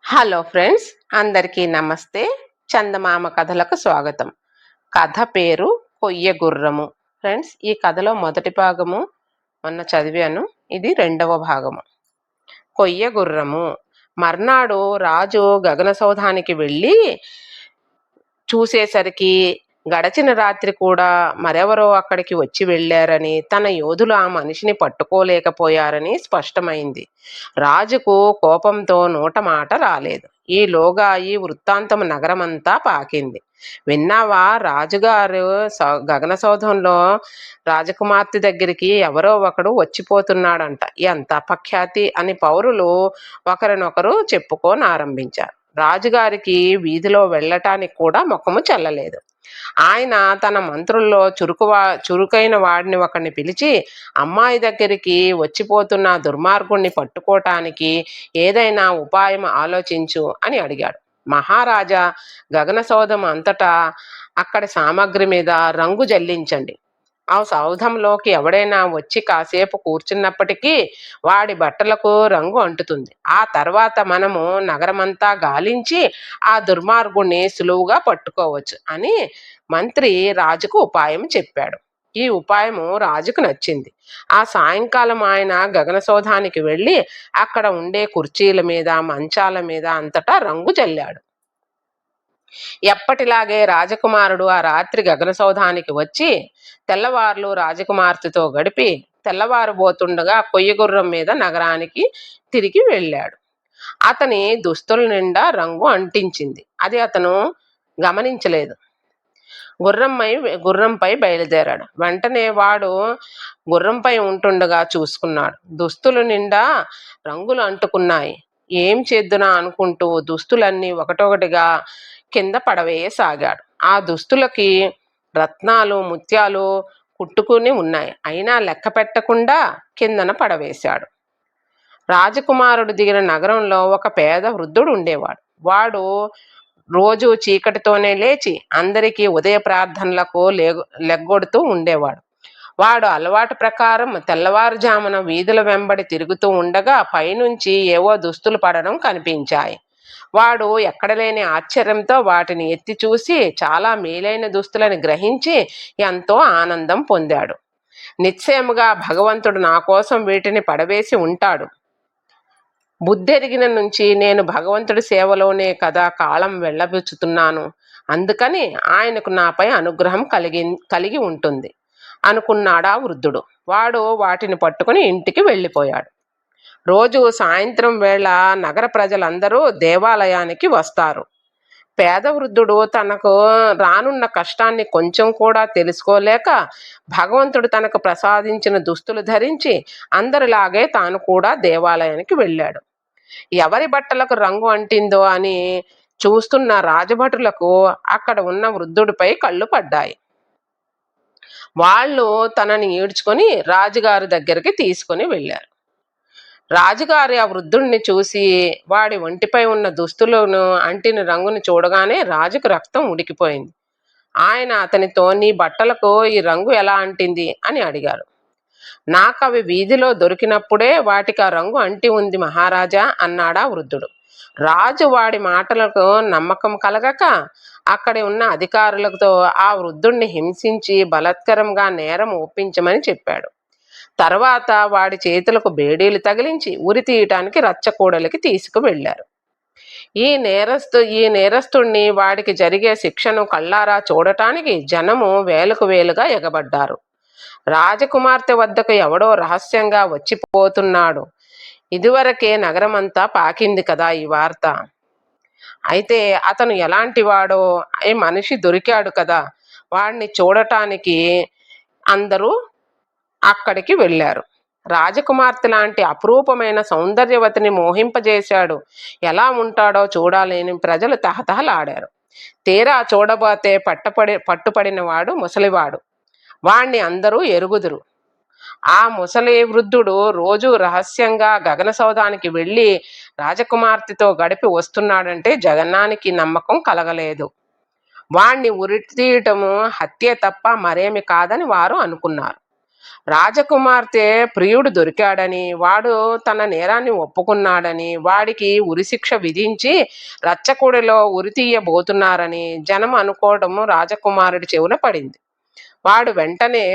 Hello friends, అందరికీ నమస్తే. చందమామ కథలకు స్వాగతం. కథ పేరు కొయ్య గుర్రము. ఫ్రెండ్స్, ఈ కథలో మొదటి భాగము మొన్న చదివాను. ఇది రెండవ భాగము. కొయ్య గుర్రము. మర్నాడు రాజు గగన సౌధానికి వెళ్ళి చూసేసరికి గడచిన రాత్రి కూడా మరెవరో అక్కడికి వచ్చి వెళ్ళారని, తన యోధులు ఆ మనిషిని పట్టుకోలేకపోయారని స్పష్టమైంది. రాజుకు కోపంతో నోట మాట రాలేదు. ఈలోగా ఈ వృత్తాంతం నగరమంతా పాకింది. విన్నావా, రాజుగారు గగన సౌధంలో రాజకుమార్తె దగ్గరికి ఎవరో ఒకడు వచ్చిపోతున్నాడంట, ఎంత అపఖ్యాతి అని పౌరులు ఒకరినొకరు చెప్పుకోనారంభించారు. రాజుగారికి వీధిలో వెళ్ళటానికి కూడా ముఖము చెల్లలేదు. ఆయన తన మంత్రుల్లో చురుకైన వాడిని ఒకరిని పిలిచి, అమ్మాయి దగ్గరికి వచ్చిపోతున్న దుర్మార్గుణ్ణి పట్టుకోటానికి ఏదైనా ఉపాయం ఆలోచించు అని అడిగాడు. మహారాజా, గగన సౌధం అంతటా అక్కడి సామగ్రి మీద రంగు జల్లించండి. ఆ సౌధంలోకి ఎవడైనా వచ్చి కాసేపు కూర్చున్నప్పటికీ వాడి బట్టలకు రంగు అంటుతుంది. ఆ తర్వాత మనము నగరమంతా గాలించి ఆ దుర్మార్గుణ్ణి సులువుగా పట్టుకోవచ్చు అని మంత్రి రాజుకు ఉపాయం చెప్పాడు. ఈ ఉపాయము రాజుకు నచ్చింది. ఆ సాయంకాలం ఆయన గగన సౌధానికి వెళ్ళి అక్కడ ఉండే కుర్చీల మీద, మంచాల మీద అంతటా రంగు జల్లాడు. ఎప్పటిలాగే రాజకుమారుడు ఆ రాత్రి గగన సౌధానికి వచ్చి తెల్లవార్లు రాజకుమార్తెతో గడిపి తెల్లవారుబోతుండగా కొయ్యగుర్రం మీద నగరానికి తిరిగి వెళ్ళాడు. అతని దుస్తుల నిండా రంగు అంటించింది. అది అతను గమనించలేదు. గుర్రంపై బయలుదేరాడు. వెంటనే వాడు గుర్రంపై ఉంటుండగా చూసుకున్నాడు. దుస్తుల నిండా రంగులు అంటుకున్నాయి. ఏం చేద్దునా అనుకుంటూ దుస్తులన్నీ ఒకటొకటిగా కింద పడవేయసాగాడు. ఆ దుస్తులకి రత్నాలు, ముత్యాలు కుట్టుకుని ఉన్నాయి. అయినా లెక్క పెట్టకుండా కిందన పడవేశాడు. రాజకుమారుడు దిగిన నగరంలో ఒక పేద వృద్ధుడు ఉండేవాడు. వాడు రోజు చీకటితోనే లేచి అందరికీ ఉదయ ప్రార్థనలకు లెగ్గొడుతూ ఉండేవాడు. వాడు అలవాటు ప్రకారం తెల్లవారుజామున వీధుల వెంబడి తిరుగుతూ ఉండగా పైనుంచి ఏవో దుస్తులు పడడం కనిపించాయి. వాడు ఎక్కడలేని ఆశ్చర్యంతో వాటిని ఎత్తి చూసి చాలా మేలైన దుస్తులని గ్రహించి ఎంతో ఆనందం పొందాడు. నిశ్చయముగా భగవంతుడు నా కోసం వీటిని పడవేసి ఉంటాడు. బుద్ధెరిగిన నుంచి నేను భగవంతుడి సేవలోనే కదా కాలం వెళ్ళబుచ్చుతున్నాను. అందుకని ఆయనకు నాపై అనుగ్రహం కలిగి ఉంటుంది అనుకున్నాడా వృద్ధుడు. వాడు వాటిని పట్టుకుని ఇంటికి వెళ్ళిపోయాడు. రోజు సాయంత్రం వేళ నగర ప్రజలందరూ దేవాలయానికి వస్తారు. పేద వృద్ధుడు తనకు రానున్న కష్టాన్ని కొంచెం కూడా తెలుసుకోలేక భగవంతుడు తనకు ప్రసాదించిన దుస్తులు ధరించి అందరిలాగే తాను కూడా దేవాలయానికి వెళ్ళాడు. ఎవరి బట్టలకు రంగు అంటిందో అని చూస్తున్న రాజభటులకు అక్కడ ఉన్న వృద్ధుడిపై కళ్ళు పడ్డాయి. వాళ్ళు తనని ఈడ్చుకొని రాజుగారి దగ్గరికి తీసుకొని వెళ్ళారు. రాజుగారి ఆ వృద్ధుణ్ణి చూసి వాడి ఒంటిపై ఉన్న దుస్తులను అంటిన రంగుని చూడగానే రాజుకు రక్తం ఉడికిపోయింది. ఆయన అతనితో, నీ బట్టలకు ఈ రంగు ఎలా అంటింది అని అడిగారు. నాకు అవి వీధిలో దొరికినప్పుడే వాటికి ఆ రంగు అంటి ఉంది మహారాజా అన్నాడా వృద్ధుడు. రాజు వాడి మాటలకు నమ్మకం కలగక అక్కడి ఉన్న అధికారులతో ఆ వృద్ధుణ్ణి హింసించి బలత్కరంగా నేరం ఒప్పించమని చెప్పాడు. తర్వాత వాడి చేతులకు బేడీలు తగిలించి ఉరి తీయటానికి రచ్చకూడలికి తీసుకువెళ్ళారు. ఈ నేరస్తుణ్ణి, వాడికి జరిగే శిక్షను కళ్ళారా చూడటానికి జనము వేలకు వేలుగా ఎగబడ్డారు. రాజకుమార్తె వద్దకు ఎవడో రహస్యంగా వచ్చిపోతున్నాడు. ఇదివరకే నగరమంతా పాకింది కదా ఈ వార్త. అయితే అతను ఎలాంటి వాడో, ఈ మనిషి దొరికాడు కదా, వాడిని చూడటానికి అందరూ అక్కడికి వెళ్ళారు. రాజకుమార్తె లాంటి అపురూపమైన సౌందర్యవతిని మోహింపజేశాడు. ఎలా ఉంటాడో చూడాలని ప్రజలు తహతహలాడారు. తీరా చూడబోతే పట్టుపడిన వాడు ముసలివాడు. వాణ్ణి అందరూ ఎరుగుదురు. ఆ ముసలి వృద్ధుడు రోజు రహస్యంగా గగన సౌధానికి వెళ్ళి రాజకుమార్తెతో గడిపి వస్తున్నాడంటే జగన్నానికి నమ్మకం కలగలేదు. వాణ్ణి ఉరి తీయటము హత్యే తప్ప మరేమి కాదని వారు అనుకున్నారు. రాజకుమార్తె ప్రియుడు దొరికాడని, వాడు తన నేరాన్ని ఒప్పుకున్నాడని, వాడికి ఉరిశిక్ష విధించి రచ్చకుడిలో ఉరి తీయబోతున్నారని జనం అనుకోవడం రాజకుమారుడి చెవున పడింది. వాడు వెంటనే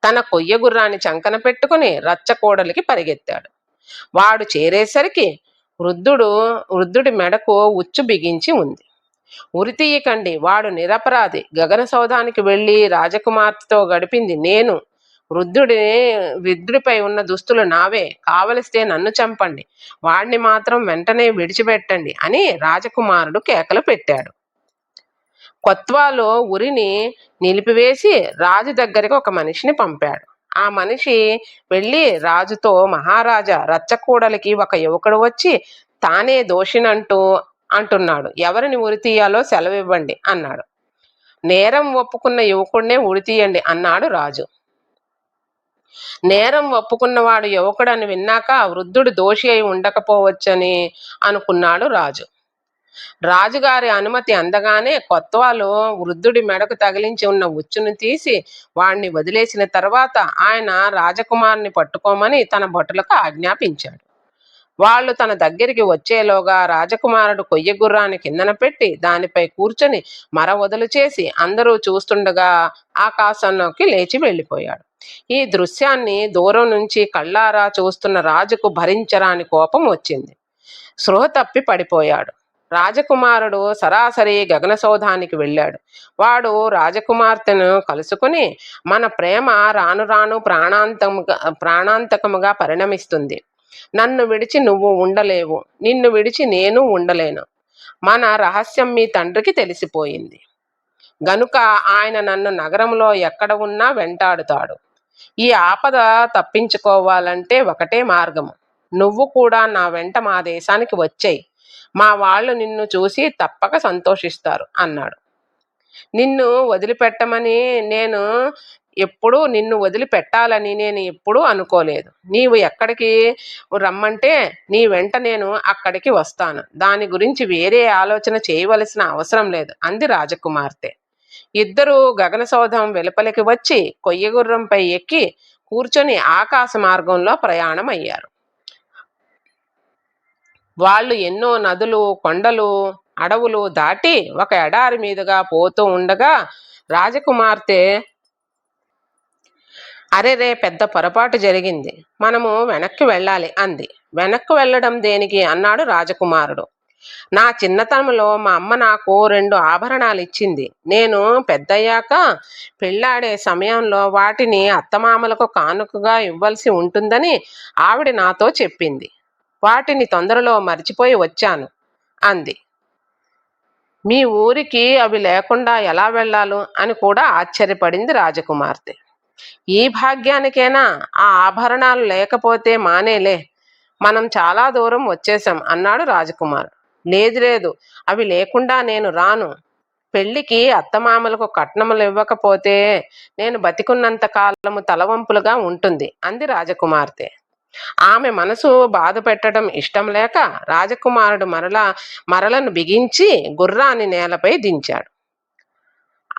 తన కొయ్య గుర్రాన్ని చంకన పెట్టుకుని రచ్చకోడలికి పరిగెత్తాడు. వాడు చేరేసరికి వృద్ధుడి మెడకు ఉచ్చు బిగించి ఉంది. ఉరి తీయకండి, వాడు నిరపరాధి. గగన సౌధానికి వెళ్ళి రాజకుమార్తెతో గడిపింది నేను. వృద్ధుడిపై ఉన్న దుస్తులు నావే. కావలిస్తే నన్ను చంపండి, వాడిని మాత్రం వెంటనే విడిచిపెట్టండి అని రాజకుమారుడు కేకలు పెట్టాడు. కొత్వాలు ఉరిని నిలిపివేసి రాజు దగ్గరికి ఒక మనిషిని పంపాడు. ఆ మనిషి వెళ్ళి రాజుతో, మహారాజా, రచ్చకూడలికి ఒక యువకుడు వచ్చి తానే దోషినంటూ అంటున్నాడు. ఎవరిని ఉరి తీయాలో సెలవివ్వండి అన్నాడు. నేరం ఒప్పుకున్న యువకుడినే ఉరి తీయండి అన్నాడు రాజు. నేరం ఒప్పుకున్నవాడు యువకుడని విన్నాక వృద్ధుడు దోషి అయి ఉండకపోవచ్చని అనుకున్నాడు రాజు. రాజుగారి అనుమతి అందగానే కొత్వాలు వృద్ధుడి మెడకు తగిలించి ఉన్న ఉచ్చును తీసి వాణ్ణి వదిలేసిన తర్వాత ఆయన రాజకుమారుని పట్టుకోమని తన భటులకు ఆజ్ఞాపించాడు. వాళ్ళు తన దగ్గరికి వచ్చేలోగా రాజకుమారుడు కొయ్య గుర్రాన్ని కిందన పెట్టి దానిపై కూర్చొని మర వదులు చేసి అందరూ చూస్తుండగా ఆకాశంలోకి లేచి వెళ్ళిపోయాడు. ఈ దృశ్యాన్ని దూరం నుంచి కళ్ళారా చూస్తున్న రాజుకు భరించరాని కోపం వచ్చింది. స్పృహ తప్పి పడిపోయాడు. రాజకుమారుడు సరాసరి గగన సౌధానికి వెళ్ళాడు. వాడు రాజకుమార్తెను కలుసుకుని, మన ప్రేమ రాను రాను ప్రాణాంతకముగా పరిణమిస్తుంది. నన్ను విడిచి నువ్వు ఉండలేవు, నిన్ను విడిచి నేను ఉండలేను. మన రహస్యం మీ తండ్రికి తెలిసిపోయింది గనుక ఆయన నన్ను నగరంలో ఎక్కడ ఉన్నా వెంటాడుతాడు. ఈ ఆపద తప్పించుకోవాలంటే ఒకటే మార్గము. నువ్వు కూడా నా వెంట మా దేశానికి వచ్చేయి. మా వాళ్ళు నిన్ను చూసి తప్పక సంతోషిస్తారు అన్నాడు. నిన్ను వదిలిపెట్టాలని నేను ఎప్పుడూ అనుకోలేదు. నీవు ఎక్కడికి రమ్మంటే నీ వెంట నేను అక్కడికి వస్తాను. దాని గురించి వేరే ఆలోచన చేయవలసిన అవసరం లేదు అంది రాజకుమార్తె. ఇద్దరూ గగన సౌధం వెలుపలికి వచ్చి కొయ్య గుర్రంపై ఎక్కి కూర్చొని ఆకాశ మార్గంలో ప్రయాణం అయ్యారు. వాళ్ళు ఎన్నో నదులు, కొండలు, అడవులు దాటి ఒక ఎడారి మీదుగా పోతూ ఉండగా రాజకుమార్తె, అరెరే, పెద్ద పొరపాటు జరిగింది, మనము వెనక్కి వెళ్ళాలి అంది. వెనక్కి వెళ్ళడం దేనికి అన్నాడు రాజకుమారుడు. నా చిన్నతనంలో మా అమ్మ నాకు 2 ఆభరణాలు ఇచ్చింది. నేను పెద్దయ్యాక పెళ్ళాడే సమయంలో వాటిని అత్తమామలకు కానుకగా ఇవ్వాల్సి ఉంటుందని ఆవిడ నాతో చెప్పింది. వాటిని తొందరలో మర్చిపోయి వచ్చాను అంది. మీ ఊరికి అవి లేకుండా ఎలా వెళ్ళాలు అని కూడా ఆశ్చర్యపడింది రాజకుమార్తె. ఈ భాగ్యానికేనా? ఆ ఆభరణాలు లేకపోతే మానేలే, మనం చాలా దూరం వచ్చేసాం అన్నాడు రాజకుమారుడు. లేదు, అవి లేకుండా నేను రాను. పెళ్లికి అత్తమామలకు కట్నములు ఇవ్వకపోతే నేను బతికున్నంత కాలము తలవంపులుగా ఉంటుంది అంది రాజకుమార్తె. ఆమె మనసు బాధ పెట్టడం ఇష్టం లేక రాజకుమారుడు మరలను బిగించి గుర్రాన్ని నేలపై దించాడు.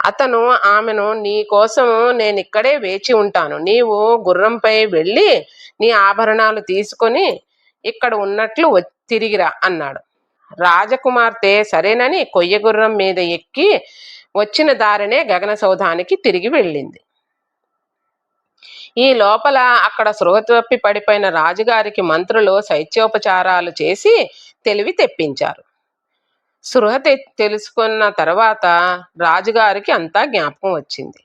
అతను ఆమెను, నీ కోసము నేనిక్కడే వేచి ఉంటాను, నీవు గుర్రంపై వెళ్ళి నీ ఆభరణాలు తీసుకొని ఇక్కడ ఉన్నట్లు తిరిగిరా అన్నాడు. రాజకుమార్తె సరేనని కొయ్య గుర్రం మీద ఎక్కి వచ్చిన దారినే గగన సౌధానికి తిరిగి వెళ్ళింది. ఈ లోపల అక్కడ స్పృహ తప్పి పడిపోయిన రాజుగారికి మంత్రులు శైత్యోపచారాలు చేసి తెలివి తెప్పించారు. స్పృహ తెలుసుకున్న తర్వాత రాజుగారికి అంతా జ్ఞాపకం వచ్చింది.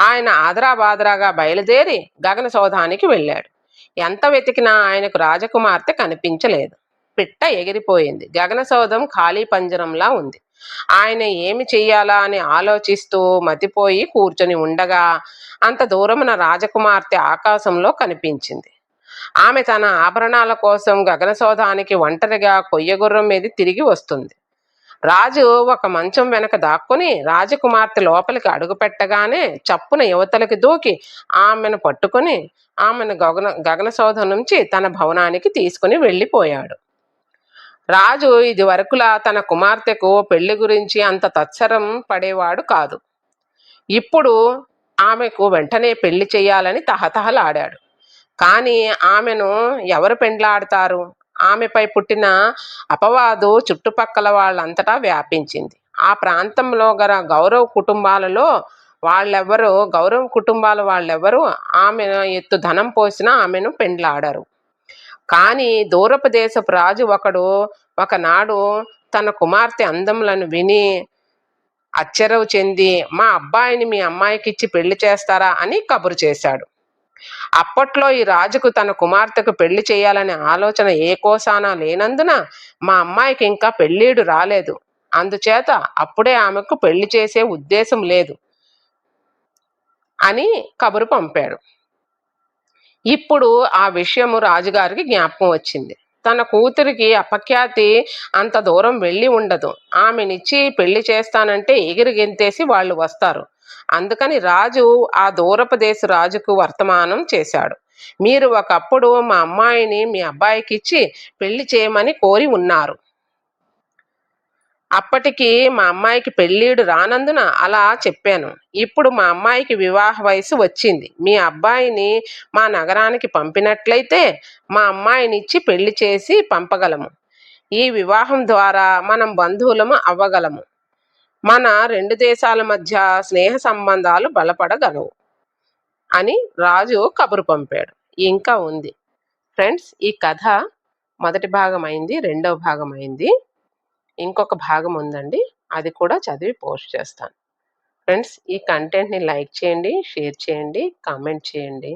ఆయన ఆదరాబాదరాగా బయలుదేరి గగన సౌధానికి వెళ్ళాడు. ఎంత వెతికినా ఆయనకు రాజకుమార్తె కనిపించలేదు. పిట్ట ఎగిరిపోయింది. గగన సౌధం ఖాళీ పంజరంలా ఉంది. ఆయన ఏమి చెయ్యాలా అని ఆలోచిస్తూ మతిపోయి కూర్చొని ఉండగా అంత దూరమున రాజకుమార్తె ఆకాశంలో కనిపించింది. ఆమె తన ఆభరణాల కోసం గగన సౌధానికి ఒంటరిగా కొయ్యగుర్రం మీద తిరిగి వస్తుంది. రాజు ఒక మంచం వెనక దాక్కుని రాజకుమార్తె లోపలికి అడుగు పెట్టగానే చప్పున యువతలకి దూకి ఆమెను పట్టుకుని ఆమెను గగన సౌధం నుంచి తన భవనానికి తీసుకుని వెళ్ళిపోయాడు. రాజు ఇది వరకులా తన కుమార్తెకు పెళ్లి గురించి అంత తత్సరం పడేవాడు కాదు. ఇప్పుడు ఆమెకు వెంటనే పెళ్లి చేయాలని తహతహలాడాడు. కానీ ఆమెను ఎవరు పెండ్లాడతారు? ఆమెపై పుట్టిన అపవాదు చుట్టుపక్కల వాళ్ళంతటా వ్యాపించింది. ఆ ప్రాంతంలో గల గౌరవ కుటుంబాల వాళ్ళెవ్వరూ ఆమె ఎత్తు ధనం పోసినా ఆమెను పెండ్లాడరు. కానీ దూరపు దేశపు రాజు ఒకనాడు తన కుమార్తె అందములను విని ఆశ్చర్యవు చెంది, మా అబ్బాయిని మీ అమ్మాయికిచ్చి పెళ్లి చేస్తారా అని కబురు చేశాడు. అప్పట్లో ఈ రాజుకు తన కుమార్తెకు పెళ్లి చేయాలనే ఆలోచన ఏ కోసానా లేనందున మా అమ్మాయికి ఇంకా పెళ్ళీడు రాలేదు, అందుచేత అప్పుడే ఆమెకు పెళ్లి చేసే ఉద్దేశం లేదు అని కబురు పంపాడు. ఇప్పుడు ఆ విషయము రాజుగారికి జ్ఞాపకం వచ్చింది. తన కూతురికి అపఖ్యాతి అంత దూరం వెళ్ళి ఉండదు. ఆమెనిచ్చి పెళ్లి చేస్తానంటే ఎగిరి గెంతేసి వాళ్ళు వస్తారు. అందుకని రాజు ఆ దూరపు దేశ రాజుకు వర్తమానం చేశాడు. మీరు ఒకప్పుడు మా అమ్మాయిని మీ అబ్బాయికిచ్చి పెళ్లి చేయమని కోరి ఉన్నారు. అప్పటికి మా అమ్మాయికి పెళ్ళీడు రానందున అలా చెప్పాను. ఇప్పుడు మా అమ్మాయికి వివాహ వయసు వచ్చింది. మీ అబ్బాయిని మా నగరానికి పంపినట్లయితే మా అమ్మాయినిచ్చి పెళ్లి చేసి పంపగలము. ఈ వివాహం ద్వారా మనం బంధువులము అవ్వగలము. మన 2 దేశాల మధ్య స్నేహ సంబంధాలు బలపడగలవు అని రాజు కబురు పంపాడు. ఇంకా ఉంది ఫ్రెండ్స్. ఈ కథ మొదటి భాగం అయింది, రెండవ భాగం అయింది. ఇంకొక భాగం ఉందండి, అది కూడా చదివి పోస్ట్ చేస్తాను. ఫ్రెండ్స్, ఈ కంటెంట్ని లైక్ చేయండి, షేర్ చేయండి, కామెంట్ చేయండి.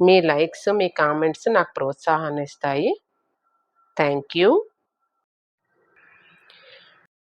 మీ లైక్స్, మీ కామెంట్స్ నాకు ప్రోత్సాహాన్ని ఇస్తాయి. Thank you.